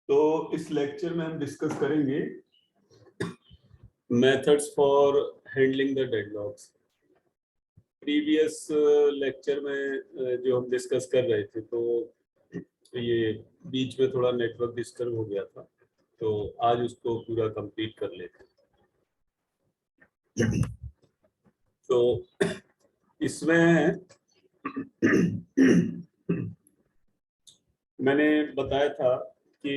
तो इस लेक्चर में हम डिस्कस करेंगे methods for handling the deadlocks. Previous lecture में जो हम डिस्कस कर रहे थे तो ये बीच में थोड़ा नेटवर्क डिस्टर्ब हो गया था, तो आज उसको पूरा कंप्लीट कर लेते हैं। तो इसमें मैंने बताया था कि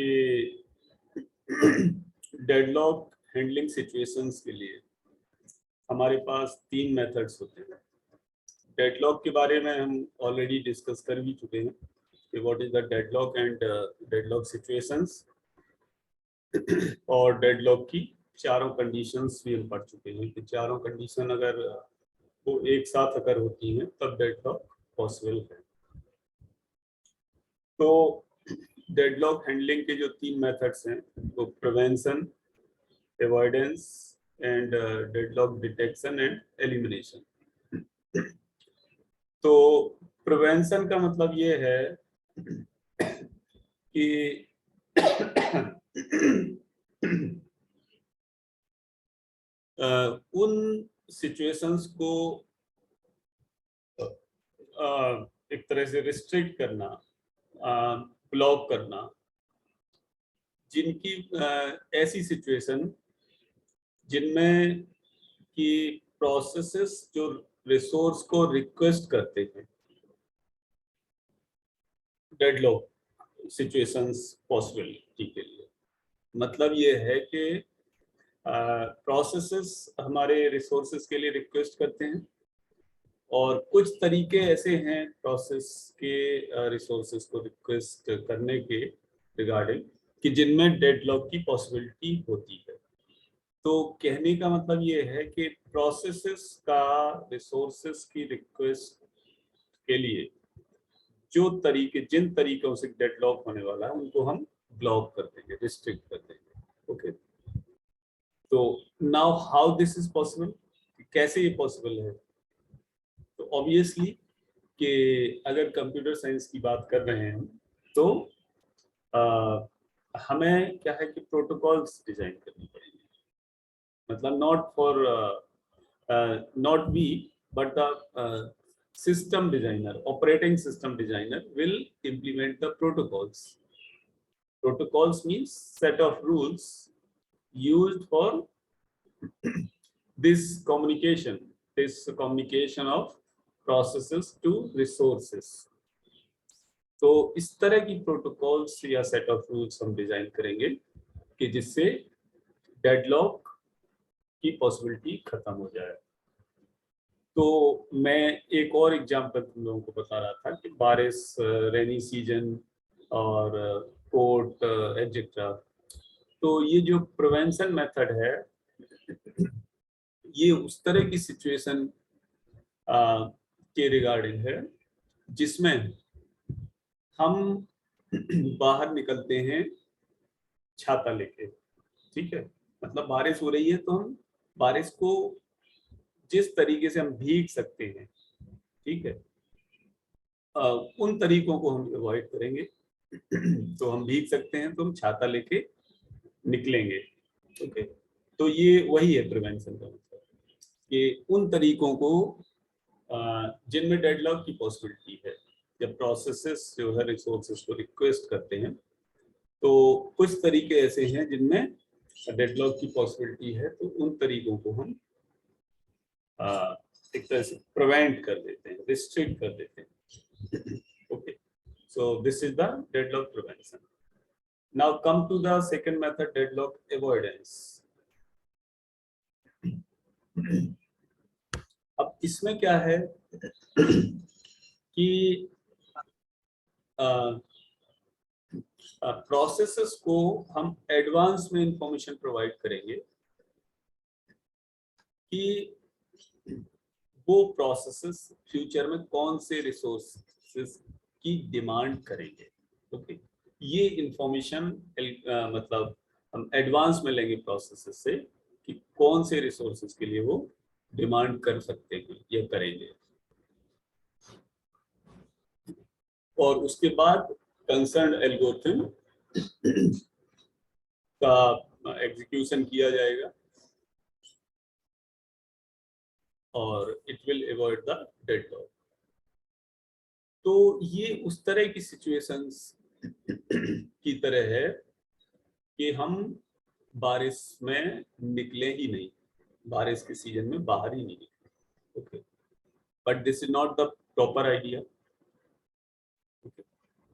डेडलॉक हैंडलिंग सिचुएशंस के लिए हमारे पास 3 मेथड्स होते हैं। डेडलॉक के बारे में हम ऑलरेडी डिस्कस कर भी चुके हैं कि what is the deadlock and deadlock situations, और डेडलॉक की चारों कंडीशंस भी हम पढ़ चुके हैं कि चारों कंडीशन अगर वो एक साथ अगर होती हैं तब डेडलॉक पॉसिबल है। तो डेडलॉक हैंडलिंग के जो 3 मेथड्स हैं वो prevention, avoidance and deadlock detection and elimination. तो प्रिवेंशन का मतलब ये है कि उन सिचुएशंस को एक तरह से रिस्ट्रिक्ट करना, ब्लॉक करना, जिनकी ऐसी सिचुएशन जिनमें कि प्रोसेसेस जो रिसोर्स को रिक्वेस्ट करते हैं, डेडलॉक सिचुएशंस पॉसिबिलिटी के लिए। मतलब ये है कि प्रोसेसेस हमारे रिसोर्सेस के लिए रिक्वेस्ट करते हैं और कुछ तरीके ऐसे हैं प्रोसेस के रिसोर्सेस को रिक्वेस्ट करने के रिगार्डिंग कि जिनमें डेडलॉक की पॉसिबिलिटी होती है। तो कहने का मतलब ये है कि प्रोसेसेस का रिसोर्सेस की रिक्वेस्ट के लिए जो तरीके, जिन तरीकों से डेडलॉक होने वाला है उनको हम ब्लॉक कर देंगे, रिस्ट्रिक्ट कर देंगे। ओके, तो now how this is possible, कैसे ये पॉसिबल है? तो ऑब्वियसली कि अगर कंप्यूटर साइंस की बात कर रहे हैं हम तो हमें क्या है कि प्रोटोकॉल्स डिजाइन करनी पड़ेंगे। मतलब not we but the system designer, operating system designer will implement the protocols. Protocols means set of rules used for this communication of processes to resources. तो इस तरह की प्रोटोकॉल्स या सेट ऑफ रूल्स हम design करेंगे कि जिससे deadlock की पॉसिबिलिटी खत्म हो जाए। तो मैं एक और एग्जांपल तुम लोगों को बता रहा था कि बारिश, रेनी सीजन और कोर्ट एटसेट्रा। तो ये जो प्रिवेंशन मेथड है ये उस तरह की सिचुएशन के रिगार्डिंग है जिसमें हम बाहर निकलते हैं छाता लेके। ठीक है, मतलब बारिश हो रही है तो हम बारिश को जिस तरीके से हम भीग सकते हैं, ठीक है, उन तरीकों को हम अवॉइड करेंगे। तो हम भीग सकते हैं तो हम छाता लेके निकलेंगे। ओके, तो ये वही है प्रिवेंशन का मतलब कि उन तरीकों को जिनमें डेडलॉक की पॉसिबिलिटी है, जब प्रोसेसेस जो है रिसोर्सेस को रिक्वेस्ट करते हैं तो कुछ तरीके ऐसे हैं जिनमें डेडलॉक की पॉसिबिलिटी है, तो उन तरीकों को हम एक तरह से प्रिवेंट कर देते हैं, रिस्ट्रिक्ट कर देते हैं। Okay, so this is the deadlock prevention. Now come to the second method, deadlock avoidance. अब इसमें क्या है कि प्रोसेसेस को हम एडवांस में इंफॉर्मेशन प्रोवाइड करेंगे कि वो प्रोसेसेस फ्यूचर में कौन से रिसोर्सेस की डिमांड करेंगे। ओके, ये इंफॉर्मेशन मतलब हम एडवांस में लेंगे प्रोसेसेस से कि कौन से रिसोर्सेस के लिए वो डिमांड कर सकते हैं या करेंगे, और उसके बाद कंसर्न एल्गोरिथम का एग्जीक्यूशन किया जाएगा और it will avoid the deadlock. तो ये उस तरह की सिचुएशंस की तरह है कि हम बारिश में निकले ही नहीं, बारिश के सीजन में बाहर ही नहीं निकले। Okay, but this is not the proper idea.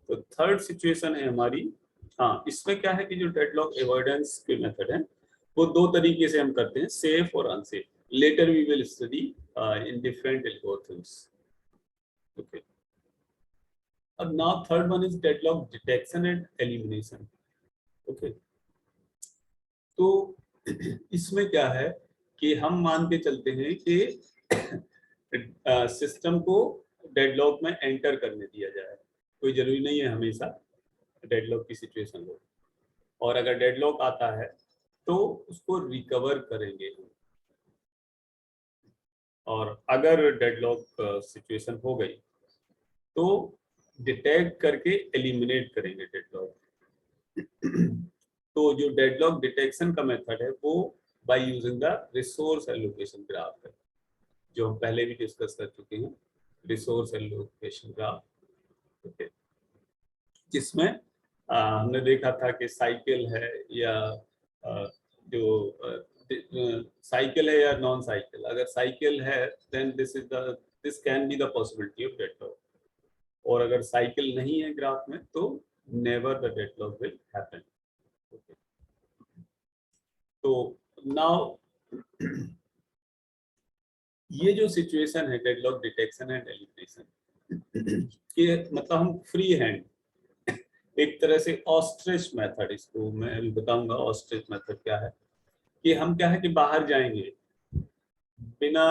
तो थर्ड सिचुएशन है हमारी, हाँ इसमें क्या है कि जो डेडलॉक अवॉइडेंस के मेथड है वो दो तरीके से हम करते हैं, सेफ और unsafe. Later we will study in different algorithms. Okay, अब now third one is deadlock detection and elimination. Okay, तो इसमें क्या है कि हम मान के चलते हैं कि सिस्टम को डेडलॉक में एंटर करने दिया जाए। कोई जरूरी नहीं है हमेशा डेडलॉक की सिचुएशन हो, और अगर डेडलॉक आता है तो उसको रिकवर करेंगे हम, और अगर डेडलॉक सिचुएशन हो गई तो डिटेक्ट करके एलिमिनेट करेंगे डेडलॉक। तो जो डेडलॉक डिटेक्शन का मेथड है वो by using the resource allocation graph है, जो हम पहले भी डिस्कस कर चुके हैं, रिसोर्स एलोकेशन ग्राफ। ओके, जिसमें हमने देखा था कि साइकिल है या जो साइकिल है या नॉन साइकिल। अगर साइकिल है then this can be the possibility of deadlock, और अगर साइकिल नहीं है ग्राफ में तो never the deadlock will happen. तो नाउ ये जो सिचुएशन है डेडलॉक डिटेक्शन एंड एलिमिनेशन के, मतलब हम फ्री हैंड एक तरह से ऑस्ट्रिच मेथड, इसको मैं अभी बताऊंगा ऑस्ट्रिच मेथड क्या है, कि हम क्या है कि बाहर जाएंगे बिना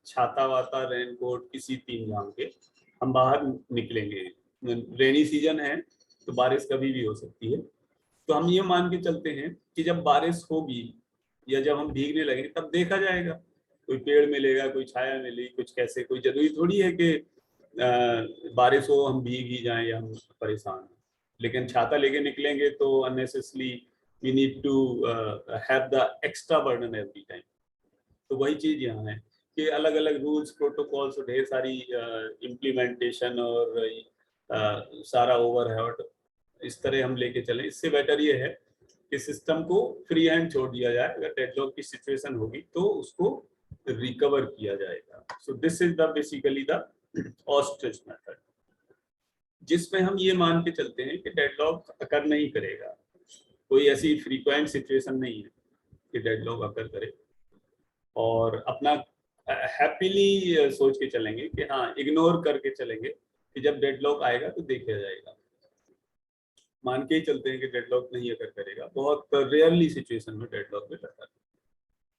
छाता वाता रेनकोट किसी तीन जाम के, हम बाहर निकलेंगे। रेनी सीजन है तो बारिश कभी भी हो सकती है, तो हम ये मान के चलते हैं कि जब बारिश होगी या जब हम भीगने लगेंगे तब देखा जाएगा, कोई पेड़ मिलेगा, कोई छाया मिलेगी, कुछ कैसे, कोई जरूरी थोड़ी है कि बारिश हो हम भीग ही जाएं या हम परेशान हैं। लेकिन छाता लेके निकलेंगे तो unnecessarily we need to have the extra burden every time. तो वही चीज यहाँ है कि अलग अलग रूल्स प्रोटोकॉल्स और ढेर सारी इम्प्लीमेंटेशन और सारा ओवरहेड इस तरह हम लेके चले। इससे बेटर ये है कि सिस्टम को फ्री हैंड छोड़ दिया जाए, अगर डेडलॉक की सिचुएशन होगी तो उसको रिकवर किया जाएगा। So this is the basically the ostrich method, जिसमें हम ये मान के चलते हैं कि डेडलॉक अकर नहीं करेगा, कोई ऐसी फ्रीक्वेंट सिचुएशन नहीं है कि डेडलॉक अकर करे, और अपना हैप्पीली सोच के चलेंगे कि हाँ इग्नोर करके चलेंगे कि जब डेडलॉक आएगा तो देखा जाएगा। मान के ही चलते हैं कि डेडलॉक नहीं अकर करेगा, बहुत रेयरली सिचुएशन में डेडलॉक में अकर।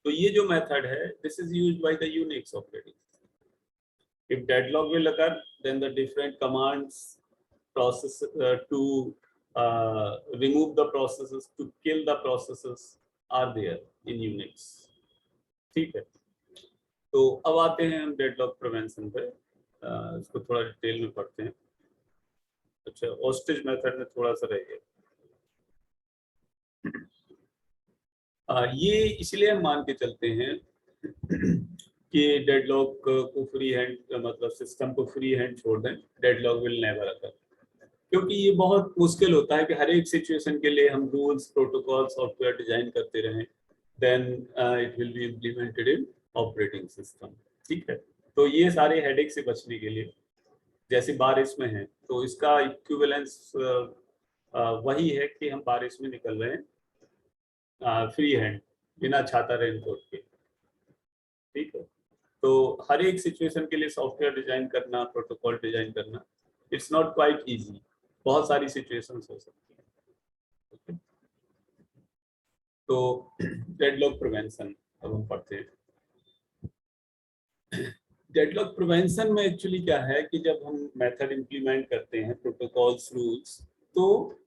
तो ये जो मेथड है this is used by the Unix operating system. If deadlock will occur then the different commands process to remove the processes, to kill the processes are there in Unix। ठीक है, तो अब आते हैं हम डेडलॉक प्रिवेंशन पे, इसको थोड़ा डिटेल में पढ़ते हैं। अच्छा, ऑस्ट्रिच मेथड में थोड़ा सा रह गया, ये इसलिए हम मान के चलते हैं कि डेडलॉक को फ्री हैंड, मतलब सिस्टम को फ्री हैंड छोड़ दें, डेडलॉक विल नेवर अकर, क्योंकि ये बहुत मुश्किल होता है कि हर एक सिचुएशन के लिए हम रूल्स प्रोटोकॉल सॉफ्टवेयर डिजाइन करते रहें, then it will be implemented in operating system. ठीक है, तो ये सारे हेडेक से बचने के लिए, जैसे बारिश में है तो इसका इक्विवेलेंस वही है कि हम बारिश में निकल रहे हैं फ्री हैंड बिना छाता रेनकोट के। ठीक है, तो हर एक सिचुएशन के लिए सॉफ्टवेयर डिजाइन करना, प्रोटोकॉल डिजाइन करना, इट्स नॉट क्वाइट इजी, बहुत सारी सिचुएशंस हो सकती हैं। okay? तो डेडलॉक प्रिवेंशन अब हम पढ़ते हैं। डेडलॉक प्रिवेंशन में एक्चुअली क्या है कि जब हम मेथड इंप्लीमेंट करते हैं, प्रोटोकॉल्स, रूल्स, तो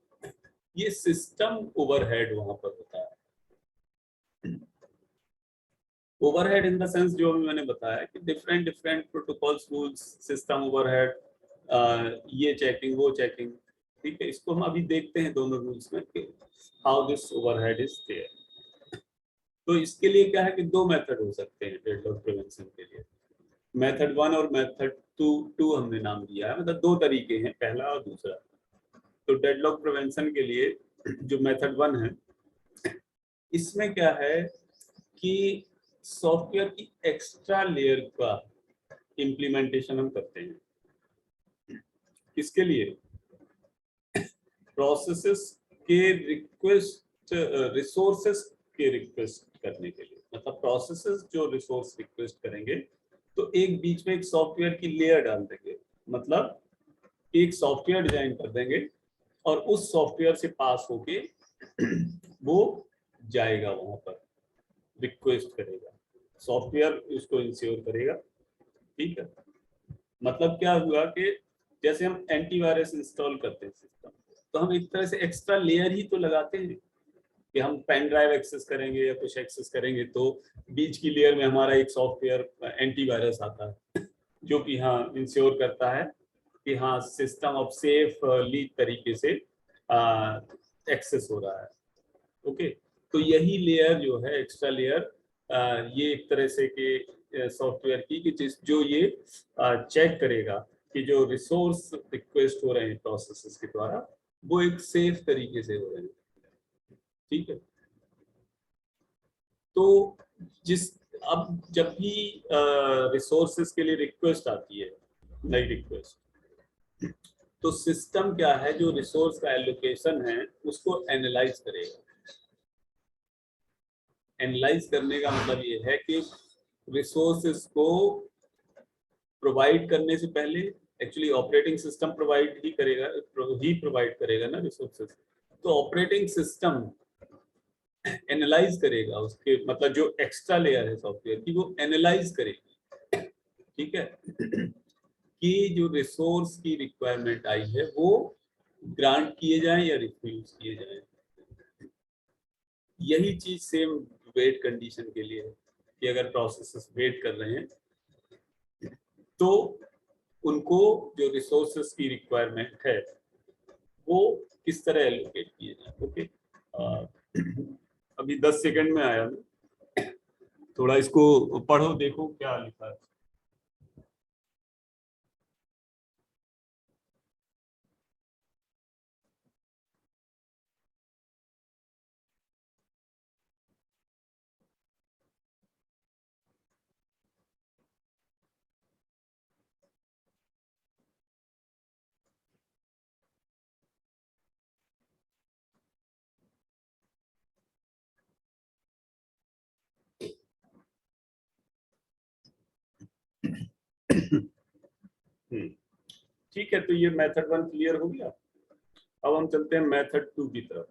ये सिस्टम ओवरहेड वहां पर होता है। ओवरहेड इन द सेंस जो भी मैंने बताया कि different different protocols, rules, system overhead, ये चेकिंग वो चेकिंग, ठीक है, इसको हम अभी देखते हैं दोनों रूल्स में कि how this overhead is there. तो इसके लिए क्या है कि दो मेथड हो सकते हैं डेडलॉक प्रिवेंशन के लिए, मेथड 1 और मेथड 2 हमने नाम दिया है, मतलब दो तरीके हैं, पहला और दूसरा। तो डेडलॉक प्रिवेंशन के लिए जो मेथड 1 है, इसमें क्या है कि सॉफ्टवेयर की एक्स्ट्रा लेयर का इम्प्लीमेंटेशन हम करते हैं। किसके लिए? प्रोसेसेस के रिक्वेस्ट, रिसोर्सेस के रिक्वेस्ट करने के लिए, मतलब प्रोसेसेस जो रिसोर्स रिक्वेस्ट करेंगे तो एक बीच में एक सॉफ्टवेयर की लेयर डाल देंगे, मतलब एक सॉफ्टवेयर डिजाइन कर देंगे और उस सॉफ्टवेयर से पास होके वो जाएगा, वहां पर रिक्वेस्ट करेगा, सॉफ्टवेयर उसको इंश्योर करेगा। ठीक है, मतलब क्या हुआ कि जैसे हम एंटीवायरस इंस्टॉल करते हैं सिस्टम, तो हम एक तरह से एक्स्ट्रा लेयर ही तो लगाते हैं कि हम पेन ड्राइव एक्सेस करेंगे या कुछ एक्सेस करेंगे तो बीच की लेयर में हमारा एक सॉफ्टवेयर एंटीवायरस आता है जो कि हाँ इंश्योर करता है कि हाँ सिस्टम अब सेफ लीड तरीके से एक्सेस हो रहा है। ओके, तो यही लेयर जो है एक्स्ट्रा लेयर, ये एक तरह से कि सॉफ्टवेयर की कि जिस जो ये चेक करेगा कि जो रिसोर्स रिक्वेस्ट हो रहे हैं प्रोसेसेस के द्वारा वो एक सेफ तरीके से हो रहे हैं। ठीक है, तो जिस अब जब भी रिसोर्सेज के लिए रिक्वेस्ट आती है, नई रिक्वेस्ट, तो सिस्टम क्या है जो रिसोर्स का एलोकेशन है उसको एनालाइज करेगा। एनालाइज करने का मतलब ये है कि रिसोर्सेज को प्रोवाइड करने से पहले एक्चुअली ऑपरेटिंग सिस्टम प्रोवाइड करेगा ना रिसोर्सेज, तो ऑपरेटिंग सिस्टम एनालाइज करेगा उसके, मतलब जो एक्स्ट्रा लेयर है सॉफ्टवेयर की वो एनालाइज करेगी। ठीक है कि जो रिसोर्स की रिक्वायरमेंट आई है वो ग्रांट किए जाएं या रिफ्यूज किए जाएं। यही चीज सेम वेट कंडीशन के लिए है कि अगर प्रोसेसेस वेट कर रहे हैं तो उनको जो रिसोर्सेस की रिक्वायरमेंट है वो किस तरह एलोकेट किए जाए। ओके, अभी 10 सेकंड में आया, थोड़ा इसको पढ़ो देखो क्या लिखा है। ठीक है, तो ये मेथड 1 क्लियर हो गया। अब हम चलते हैं मेथड 2 की तरफ।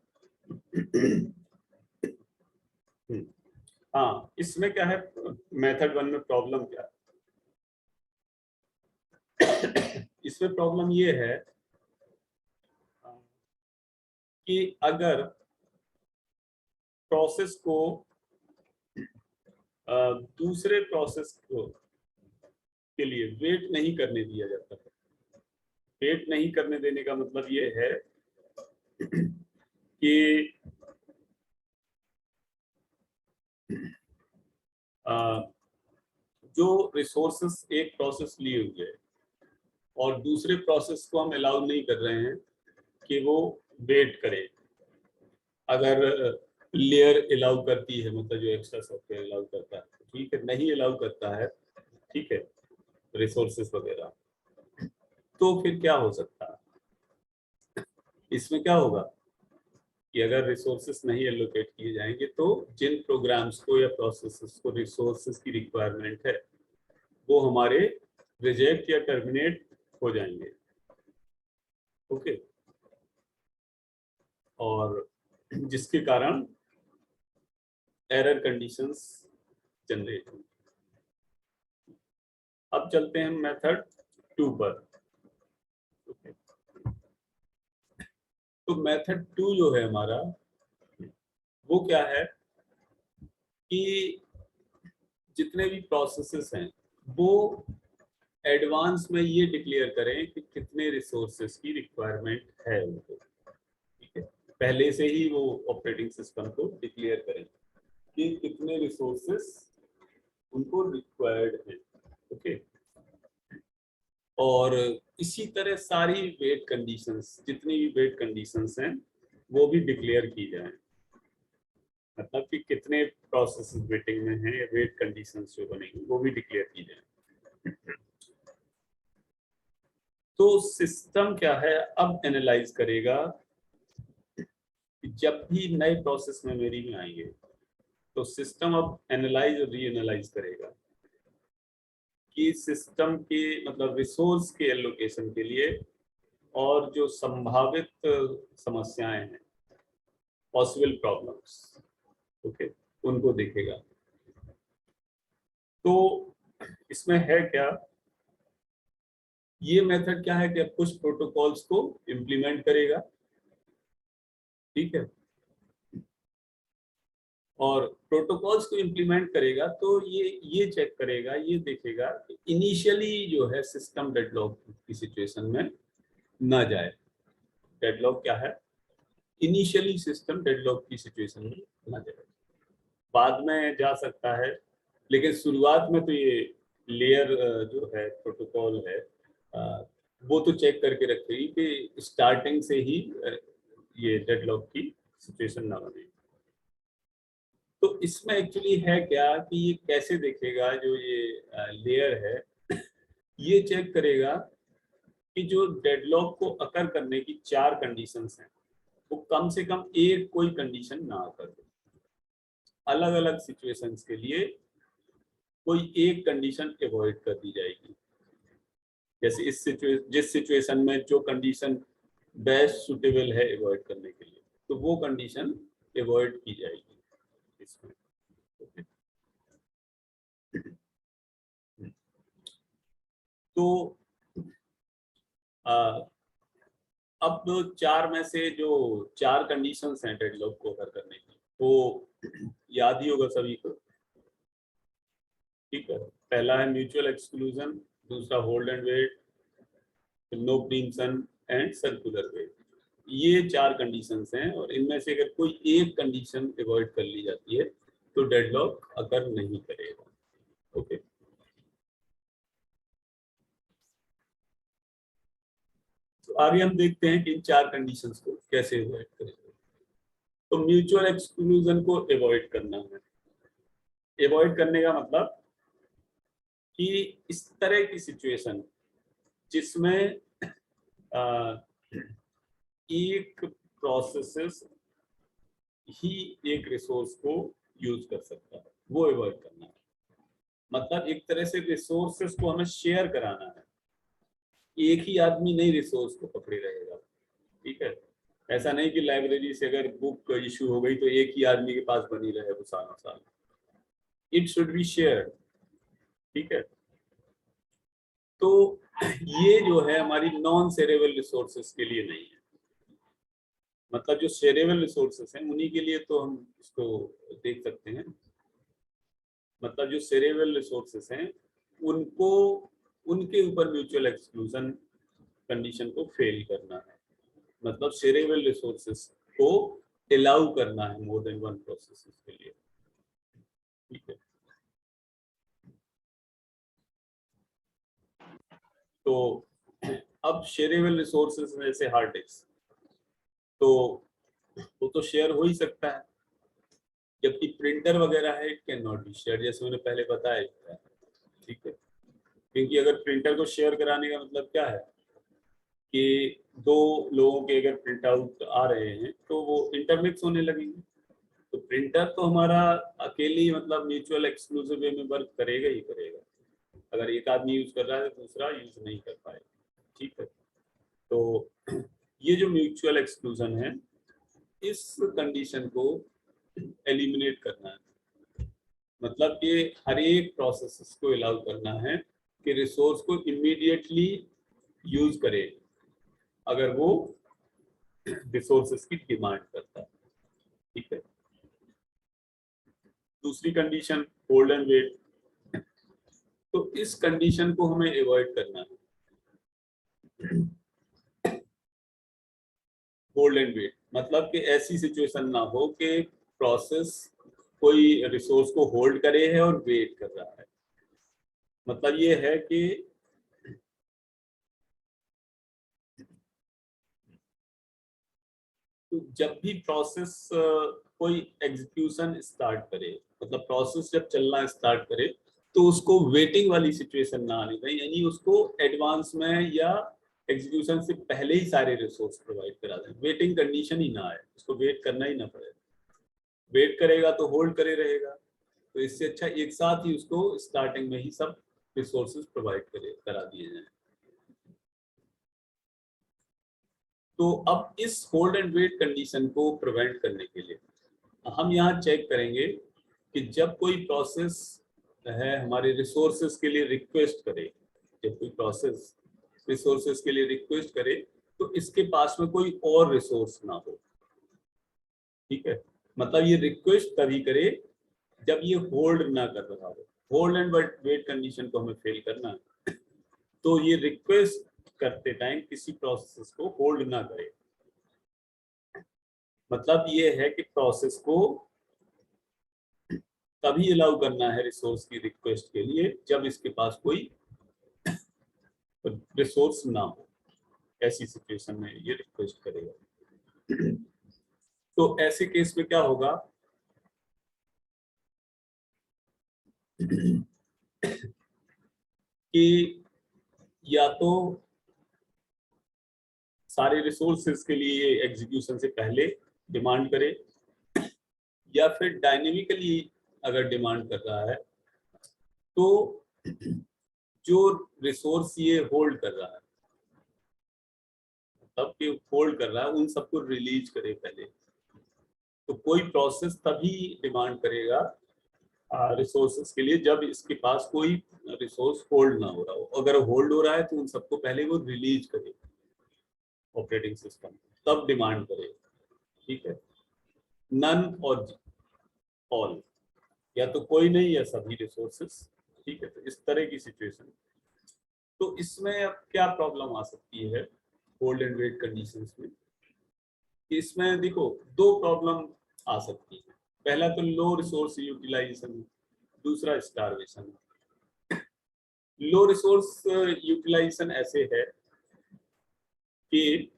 हाँ, इसमें क्या है, मेथड 1 में प्रॉब्लम क्या है? इसमें प्रॉब्लम ये है कि अगर प्रोसेस को दूसरे प्रोसेस को के लिए वेट नहीं करने दिया जाता है। वेट नहीं करने देने का मतलब ये है कि जो रिसोर्सेस एक प्रोसेस लिए हुए है और दूसरे प्रोसेस को हम अलाउ नहीं कर रहे हैं कि वो वेट करे। अगर लेयर अलाउ करती है, मतलब जो एक्स्ट्रा सॉफ्टवेयर अलाउ करता है ठीक है, नहीं अलाउ करता है ठीक है रिसोर्सेस वगैरह, तो फिर क्या हो सकता है? इसमें क्या होगा कि अगर रिसोर्सेस नहीं एलोकेट किए जाएंगे तो जिन प्रोग्राम्स को या प्रोसेसेस को रिसोर्सेस की रिक्वायरमेंट है वो हमारे रिजेक्ट या टर्मिनेट हो जाएंगे। ओके, और जिसके कारण एरर कंडीशंस जनरेट होंगी। अब चलते हैं मेथड 2 पर। ओके, तो मेथड 2 जो है हमारा वो क्या है कि जितने भी प्रोसेसेस हैं वो एडवांस में ये डिक्लेयर करें कि कितने रिसोर्सेस की रिक्वायरमेंट है उनको, ठीक है। पहले से ही वो ऑपरेटिंग सिस्टम को डिक्लेयर करें कि कितने रिसोर्सेस उनको रिक्वायर्ड है, ओके। और इसी तरह सारी वेट कंडीशंस, जितनी भी वेट कंडीशंस हैं वो भी डिक्लेयर की जाए, मतलब कि कितने प्रोसेस वेटिंग में हैं, वेट कंडीशंस जो बनेंगी वो भी डिक्लेयर की जाए। तो सिस्टम क्या है, अब एनालाइज करेगा कि जब भी नए प्रोसेस मेमोरी में आएंगे तो सिस्टम अब एनालाइज और री एनालाइज करेगा कि सिस्टम के मतलब रिसोर्स के एलोकेशन के लिए और जो संभावित समस्याएं हैं, पॉसिबल प्रॉब्लम्स, ओके, उनको देखेगा। तो इसमें है क्या, ये मेथड क्या है कि कुछ प्रोटोकॉल्स को इम्प्लीमेंट करेगा, ठीक है। और प्रोटोकॉल्स को इम्प्लीमेंट करेगा तो ये चेक करेगा, ये देखेगा कि इनिशियली जो है सिस्टम डेडलॉक की सिचुएशन में ना जाए। डेडलॉक क्या है, इनिशियली सिस्टम डेडलॉक की सिचुएशन में ना जाए, बाद में जा सकता है, लेकिन शुरुआत में तो ये लेयर जो है प्रोटोकॉल है वो तो चेक करके रखेगी कि स्टार्टिंग से ही ये डेडलॉक की सिचुएशन ना बने। तो इसमें एक्चुअली है क्या कि ये कैसे देखेगा, जो ये लेयर है ये चेक करेगा कि जो डेडलॉक को अकर करने की 4 कंडीशंस हैं वो कम से कम एक कोई कंडीशन ना अकर हो। अलग अलग सिचुएशंस के लिए कोई एक कंडीशन अवॉइड कर दी जाएगी। जैसे जिस सिचुएशन में जो कंडीशन बेस्ट सुटेबल है अवॉइड करने के लिए, तो वो कंडीशन अवॉइड की जाएगी इसमें, okay? तो अब 4 में से जो 4 कंडीशंस हैं डेडलॉक को कवर करने की, वो याद ही होगा सभी को, ठीक है। पहला है म्यूचुअल एक्सक्लूजन, दूसरा hold and wait, no preemption and circular wait. ये 4 कंडीशंस हैं और इनमें से अगर कोई एक कंडीशन अवॉइड कर ली जाती है तो डेडलॉक अगर नहीं करेगा, ओके। तो आगे हम देखते हैं कि इन 4 कंडीशंस को कैसे अवॉइड करेंगे। तो म्यूचुअल एक्सक्लूजन को अवॉइड करना है। अवॉइड करने का मतलब कि इस तरह की सिचुएशन जिसमें एक प्रोसेस ही एक रिसोर्स को यूज कर सकता है, वो अवॉइड करना है। मतलब एक तरह से रिसोर्सेस को हमें शेयर कराना है, एक ही आदमी नहीं रिसोर्स को पकड़े रहेगा, ठीक है। ऐसा नहीं कि लाइब्रेरी से अगर बुक इशू हो गई तो एक ही आदमी के पास बनी रहे वो सालों साल। इट शुड बी शेयर्ड, ठीक है। तो ये जो है हमारी नॉन शेयरेबल रिसोर्सेस के लिए नहीं है। मतलब जो शेयरेबल रिसोर्सेस हैं उन्हीं के लिए तो हम इसको देख सकते हैं। मतलब जो शेयरेबल रिसोर्सेस हैं उनको, उनके ऊपर म्यूचुअल एक्सक्लूजन कंडीशन को फेल करना है। मतलब शेयरेबल रिसोर्सेस को अलाउ करना है मोर देन वन प्रोसेस के लिए, ठीक है। तो अब शेयरेबल रिसोर्सेस में जैसे हार्ड डिस्क, तो वो तो शेयर हो ही सकता है, जबकि प्रिंटर वगैरह है it can not be share, जैसे मैंने पहले बताया, ठीक है। क्योंकि अगर प्रिंटर को शेयर कराने का मतलब क्या है कि 2 लोगों के अगर प्रिंट आउट आ रहे हैं तो वो इंटरमिक्स होने लगेंगे। तो प्रिंटर तो हमारा अकेले ही मतलब म्यूचुअल एक्सक्लूसिव वे में वर्क करेगा ही करेगा। अगर एक आदमी यूज कर रहा है तो दूसरा यूज नहीं कर पाएगा, ठीक है। तो ये जो म्यूचुअल एक्सक्लूजन है, इस कंडीशन को एलिमिनेट करना है। मतलब कि हर एक प्रोसेस को अलाउ करना है कि रिसोर्स को इमीडिएटली यूज करे अगर वो रिसोर्सेस की डिमांड करता है, ठीक है। दूसरी कंडीशन होल्ड एंड वेट। तो इस कंडीशन को हमें अवॉइड करना है, होल्ड एंड वेट। मतलब कि ऐसी सिचुएशन ना हो कि प्रोसेस कोई रिसोर्स को होल्ड करे है और वेट कर रहा है। मतलब ये है कि तो जब भी प्रोसेस कोई एग्जीक्यूशन स्टार्ट करे, मतलब प्रोसेस जब चलना स्टार्ट करे, तो उसको वेटिंग वाली सिचुएशन ना आने दें, यानी उसको एडवांस में या एग्जीक्यूशन से पहले ही सारे रिसोर्स प्रोवाइड करा दें, वेटिंग कंडीशन ही ना आए, उसको वेट करना ही ना पड़े। वेट करेगा तो होल्ड करे रहेगा, तो इससे अच्छा एक साथ ही उसको स्टार्टिंग में ही सब रिसोर्सेज प्रोवाइड करा दिए जाए। तो अब इस होल्ड एंड वेट कंडीशन को प्रिवेंट करने के लिए हम यहाँ चेक करेंगे कि जब कोई प्रोसेस है हमारे रिसोर्सेज के लिए रिक्वेस्ट करे, जब कोई प्रोसेस रिसोर्सेज के लिए रिक्वेस्ट करे तो इसके पास में कोई और रिसोर्स ना हो। ठीक है, मतलब ये रिक्वेस्ट तभी करे जब ये होल्ड ना कर रहा हो। होल्ड एंड वेट कंडीशन को हमें फेल करना है, तो ये रिक्वेस्ट करते टाइम किसी प्रोसेस को होल्ड ना करे। मतलब ये है कि प्रोसेस को तभी अलाउ करना है रिसोर्स की रिक्वेस्ट के लिए जब इसके पास कोई रिसोर्स ना हो, ऐसी सिचुएशन में ये रिक्वेस्ट करेगा। तो ऐसे केस में क्या होगा कि या तो सारे रिसोर्सेज के लिए एग्जीक्यूशन से पहले डिमांड करे, या फिर डायनेमिकली अगर डिमांड कर रहा है तो जो रिसोर्स ये होल्ड कर रहा है, तब कि होल्ड कर रहा है, उन सबको रिलीज करे पहले। तो कोई प्रोसेस तभी डिमांड करेगा रिसोर्सेज के लिए जब इसके पास कोई रिसोर्स होल्ड ना हो रहा हो। अगर होल्ड हो रहा है तो उन सबको पहले वो रिलीज करे ऑपरेटिंग सिस्टम, तब डिमांड करे। ठीक है, नन और ऑल, या तो कोई नहीं या सभी रिसोर्सेस। ठीक है, तो इस तरह की सिचुएशन। तो इसमें अब क्या प्रॉब्लम आ सकती है होल्ड एंड वेट कंडीशंस में? इसमें देखो दो प्रॉब्लम आ सकती है। पहला तो लो रिसोर्स यूटिलाइजेशन, दूसरा स्टारवेशन। लो रिसोर्स यूटिलाइजेशन ऐसे है कि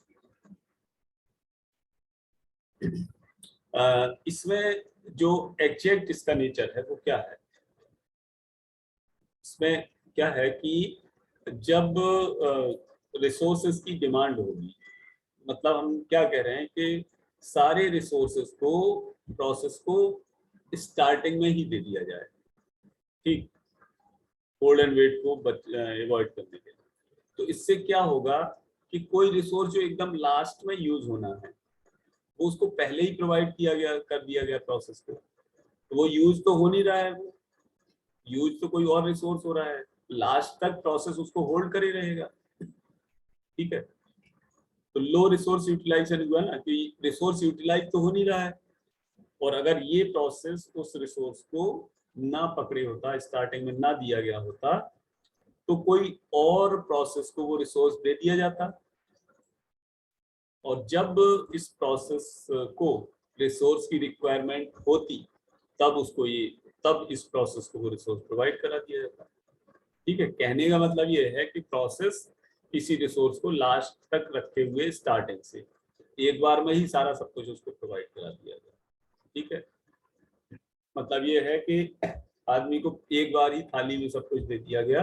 इसमें जो एग्जैक्ट इसका नेचर है वो क्या है, इसमें क्या है कि जब रिसोर्सेज की डिमांड होगी, मतलब हम क्या कह रहे हैं कि सारे रिसोर्सेज को प्रोसेस को स्टार्टिंग में ही दे दिया जाए। ठीक, होल्ड एंड वेट को अवॉइड करने के लिए। तो इससे क्या होगा कि कोई रिसोर्स जो एकदम लास्ट में यूज होना है वो उसको पहले ही प्रोवाइड किया गया, कर दिया गया प्रोसेस को, तो वो यूज तो हो नहीं रहा है, वो यूज तो कोई और रिसोर्स हो रहा है, लास्ट तक प्रोसेस उसको होल्ड करे रहेगा। ठीक है, तो लो रिसोर्स यूटिलाइजेशन हुआ ना कि रिसोर्स यूटिलाइज तो हो नहीं रहा है, और अगर ये प्रोसेस उस रिसोर्स को ना पकड़े होता, स्टार्टिंग में ना दिया गया होता, तो कोई और प्रोसेस को वो रिसोर्स दे दिया जाता, और जब इस प्रोसेस को रिसोर्स की रिक्वायरमेंट होती तब उसको ये तब इस प्रोसेस को वो रिसोर्स प्रोवाइड करा दिया जाता। ठीक है, कहने का मतलब ये है कि प्रोसेस किसी रिसोर्स को लास्ट तक रखते हुए स्टार्टिंग से एक बार में ही सारा सब कुछ उसको प्रोवाइड करा दिया गया। ठीक है, मतलब ये है कि आदमी को एक बार ही थाली में सब कुछ दे दिया गया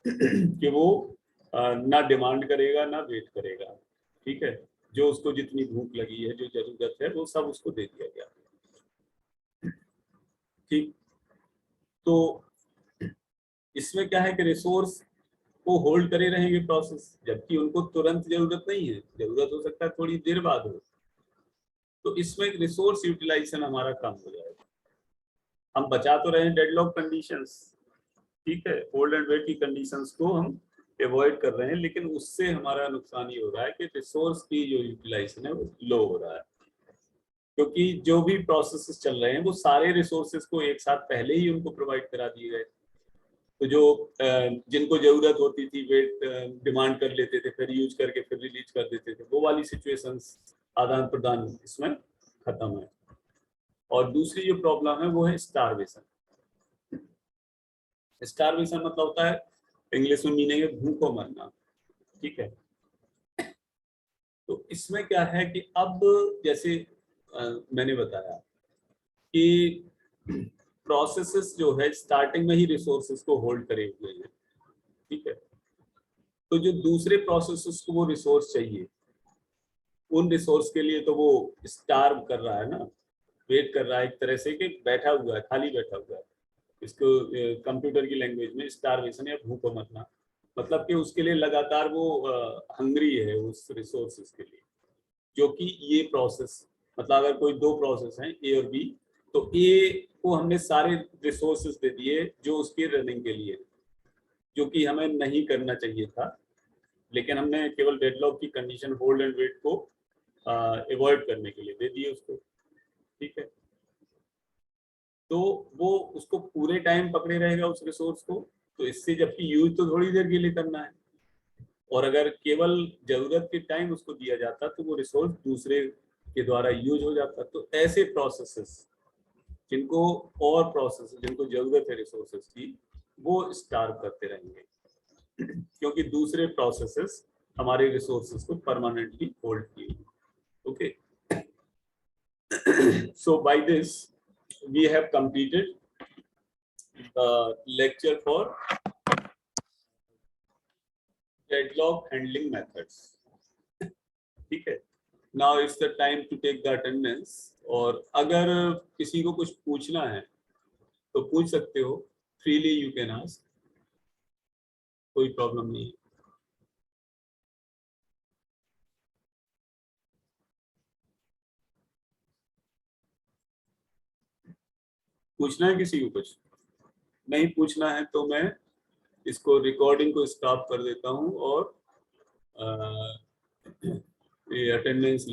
कि वो ना डिमांड करेगा ना वेट करेगा। ठीक है, जो उसको जितनी भूख लगी है, जो जरूरत है, वो सब उसको दे दिया गया। ठीक, तो इसमें क्या है कि रिसोर्स को होल्ड करे रहेंगे प्रोसेस, जबकि उनको तुरंत जरूरत नहीं है, जरूरत हो सकता है थोड़ी देर बाद हो। तो इसमें रिसोर्स यूटिलाइजेशन हमारा कम हो जाएगा। हम बचा तो रहे हैं डेडलॉक कंडीशंस, ठीक है, होल्ड एंड वेट की कंडीशंस को हम अवॉइड कर रहे हैं, लेकिन उससे हमारा नुकसान ये हो रहा है कि रिसोर्स की जो यूटिलाइजेशन है वो लो हो रहा है, क्योंकि जो भी प्रोसेसेस चल रहे हैं वो सारे रिसोर्सेज को एक साथ पहले ही उनको प्रोवाइड करा दिए गए। तो जो जिनको जरूरत होती थी वेट डिमांड कर लेते थे, फिर यूज करके फिर रिलीज कर देते थे, वो वाली सिचुएशंस आदान प्रदान इसमें खत्म है। और दूसरी जो प्रॉब्लम है वो है स्टारवेशन। स्टारवेशन मतलब होता है, इंग्लिश में मीनिंग है भूखों मरना, ठीक है। तो इसमें क्या है कि अब जैसे मैंने बताया कि प्रोसेसेस जो है स्टार्टिंग में ही रिसोर्सेस को होल्ड करे हुए हैं, ठीक है। तो जो दूसरे प्रोसेसेस को वो रिसोर्स चाहिए, उन रिसोर्स के लिए तो वो स्टार्व कर रहा है ना, वेट कर रहा है एक तरह से कि बैठा हुआ है, खाली बैठा हुआ है। इसको कंप्यूटर की लैंग्वेज में स्टारवेशन या भूख मरना मतलब कि उसके लिए लगातार वो हंग्री है उस रिसोर्सेस के लिए। जो कि ये प्रोसेस मतलब अगर कोई दो प्रोसेस हैं ए और बी, तो ए को हमने सारे रिसोर्सेस दे दिए जो उसकी रनिंग के लिए, जो कि हमें नहीं करना चाहिए था, लेकिन हमने केवल डेडलॉक की कंडीशन होल्ड एंड वेट को अवॉइड करने के लिए दे दिए उसको, ठीक है। तो वो उसको पूरे टाइम पकड़े रहेगा उस रिसोर्स को, तो इससे जबकि यूज तो थोड़ी देर के लिए करना है, और अगर केवल जरूरत के टाइम उसको दिया जाता तो वो रिसोर्स दूसरे के द्वारा यूज हो जाता। तो ऐसे प्रोसेसेस जिनको जिनको जरूरत है रिसोर्सेस की, वो स्टार्व करते रहेंगे क्योंकि दूसरे प्रोसेसेस हमारे रिसोर्सेस को परमानेंटली होल्ड किए। Okay, so by this we have completed the lecture for deadlock handling methods, ठीक है। now it's the time to take the attendance, और अगर किसी को कुछ पूछना है तो पूछ सकते हो, freely you can ask, कोई प्रॉब्लम नहीं है। पूछना है किसी को कुछ? नहीं पूछना है तो मैं इसको रिकॉर्डिंग को स्टॉप कर देता हूँ और ये अटेंडेंस